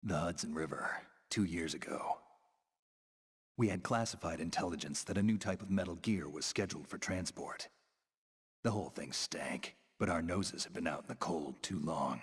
The Hudson River, 2 years ago. We had classified intelligence that a new type of metal gear was scheduled for transport. The whole thing stank, but our noses had been out in the cold too long.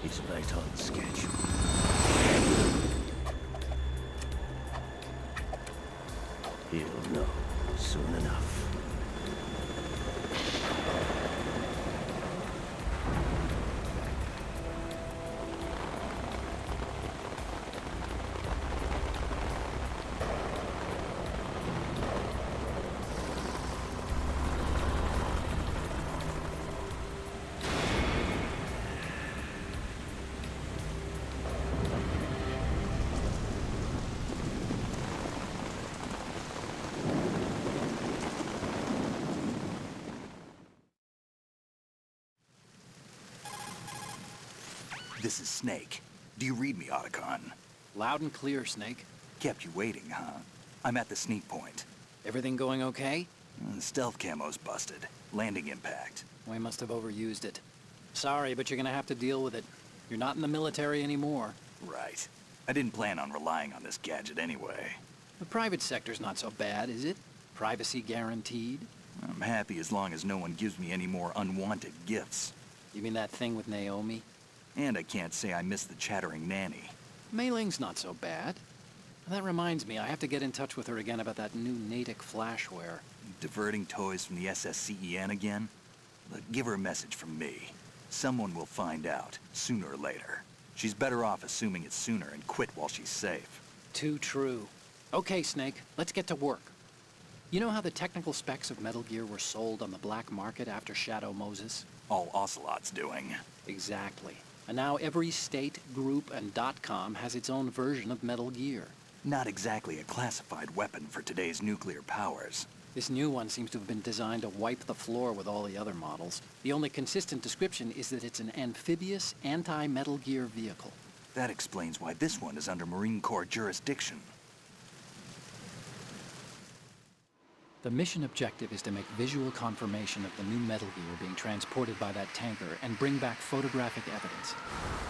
He's right on schedule. He'll know soon enough. This is Snake. Do you read me, Otacon? Loud and clear, Snake. Kept you waiting, huh? I'm at the sneak point. Everything going okay? The stealth camo's busted. Landing impact. We must have overused it. Sorry, but you're gonna have to deal with it. You're not in the military anymore. Right. I didn't plan on relying on this gadget anyway. The private sector's not so bad, is it? Privacy guaranteed? I'm happy as long as no one gives me any more unwanted gifts. You mean that thing with Naomi? And I can't say I miss the chattering nanny. Mei Ling's not so bad. That reminds me, I have to get in touch with her again about that new Natick flashware. Diverting toys from the SSCEN again? Look, give her a message from me. Someone will find out, sooner or later. She's better off assuming it's sooner and quit while she's safe. Too true. Okay, Snake, let's get to work. You know how the technical specs of Metal Gear were sold on the black market after Shadow Moses? All Ocelot's doing. Exactly. And now every state, group, and .com has its own version of Metal Gear. Not exactly a classified weapon for today's nuclear powers. This new one seems to have been designed to wipe the floor with all the other models. The only consistent description is that it's an amphibious, anti-Metal Gear vehicle. That explains why this one is under Marine Corps jurisdiction. The mission objective is to make visual confirmation of the new Metal Gear being transported by that tanker and bring back photographic evidence.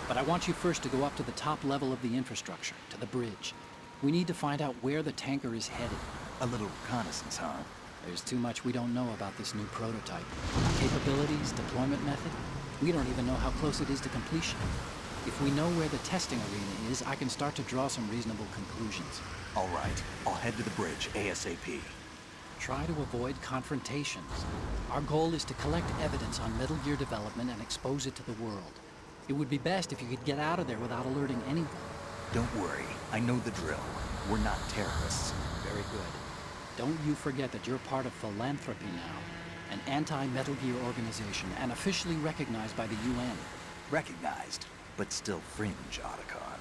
But I want you first to go up to the top level of the infrastructure, to the bridge. We need to find out where the tanker is headed. A little reconnaissance, huh? There's too much we don't know about this new prototype. Capabilities, deployment method. We don't even know how close it is to completion. If we know where the testing arena is, I can start to draw some reasonable conclusions. All right, I'll head to the bridge ASAP. Try to avoid confrontations. Our goal is to collect evidence on Metal Gear development and expose it to the world. It would be best if you could get out of there without alerting anyone. Don't worry, I know the drill. We're not terrorists. Very good. Don't you forget that you're part of Philanthropy now, an anti-Metal Gear organization and officially recognized by the UN. Recognized, but still fringe, Otacon.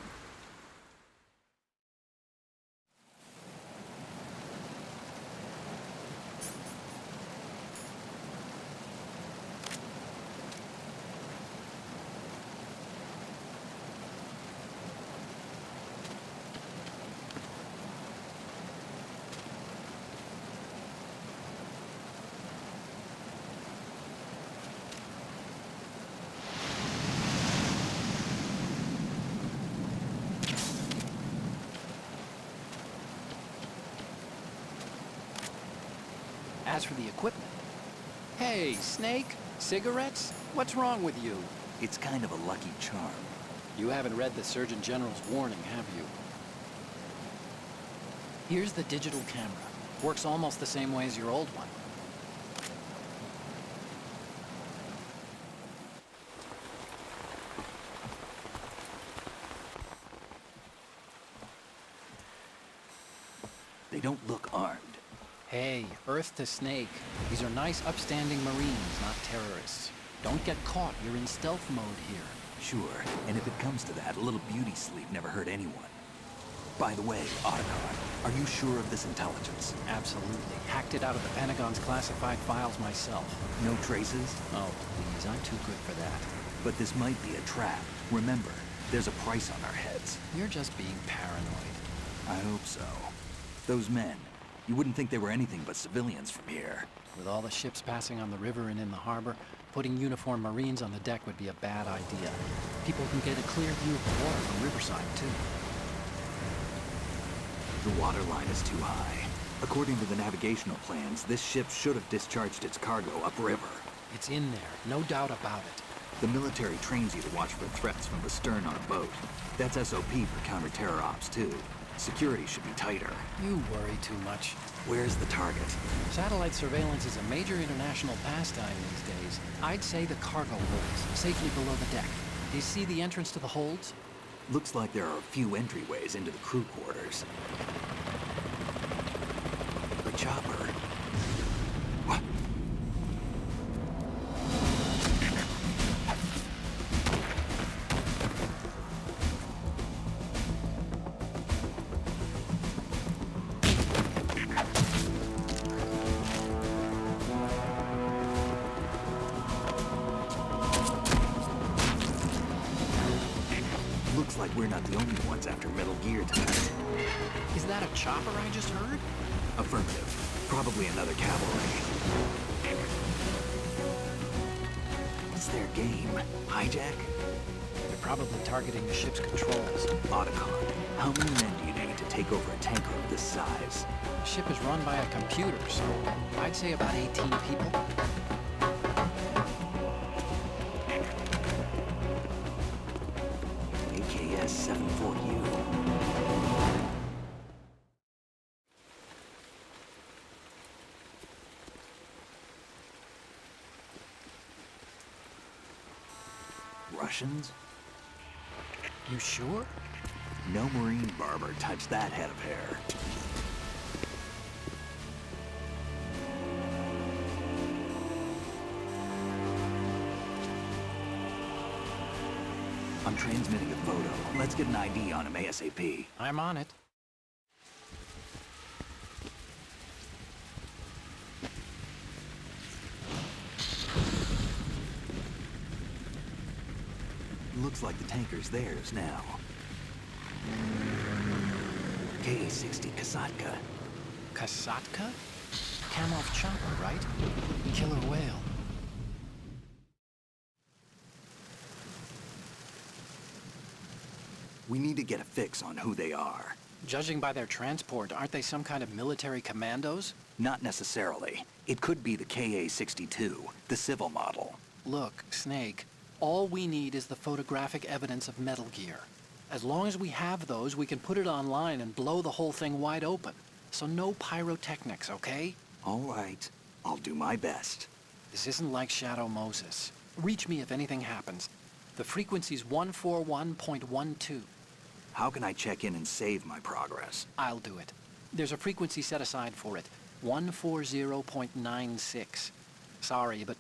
As for the equipment... Hey, Snake? Cigarettes? What's wrong with you? It's kind of a lucky charm. You haven't read the Surgeon General's warning, have you? Here's the digital camera. Works almost the same way as your old one. They don't look armed. Hey, Earth to Snake. These are nice, upstanding Marines, not terrorists. Don't get caught. You're in stealth mode here. Sure, and if it comes to that, a little beauty sleep never hurt anyone. By the way, Otacon, are you sure of this intelligence? Absolutely. Hacked it out of the Pentagon's classified files myself. No traces? Oh, please, I'm too good for that. But this might be a trap. Remember, there's a price on our heads. You're just being paranoid. I hope so. Those men, you wouldn't think they were anything but civilians from here. With all the ships passing on the river and in the harbor, putting uniformed Marines on the deck would be a bad idea. People can get a clear view of the water from Riverside, too. The water line is too high. According to the navigational plans, this ship should have discharged its cargo upriver. It's in there, no doubt about it. The military trains you to watch for threats from the stern on a boat. That's SOP for counter-terror ops, too. Security should be tighter. You worry too much. Where's the target? Satellite surveillance is a major international pastime these days. I'd say the cargo holds, safely below the deck. Do you see the entrance to the holds? Looks like there are a few entryways into the crew quarters. The chopper. What? Looks like we're not the only ones after Metal Gear tonight. Is that a chopper I just heard? Affirmative. Probably another cavalry. What's their game? Hijack? They're probably targeting the ship's controls. Otacon, how many men do you need to take over a tanker of this size? The ship is run by a computer, so I'd say about 18 people. AKS 74U. Russians? You sure? No Marine barber touched that head of hair. I'm transmitting a photo. Let's get an ID on him ASAP. I'm on it. Looks like the tanker's theirs now. K-60 Kasatka. Kasatka? Kamov chopper, right? Killer whale. We need to get a fix on who they are. Judging by their transport, aren't they some kind of military commandos? Not necessarily. It could be the KA-62, the civil model. Look, Snake, all we need is the photographic evidence of Metal Gear. As long as we have those, we can put it online and blow the whole thing wide open. So no pyrotechnics, okay? All right. I'll do my best. This isn't like Shadow Moses. Reach me if anything happens. The frequency's 141.12. How can I check in and save my progress? I'll do it. There's a frequency set aside for it. 140.96. Sorry, but no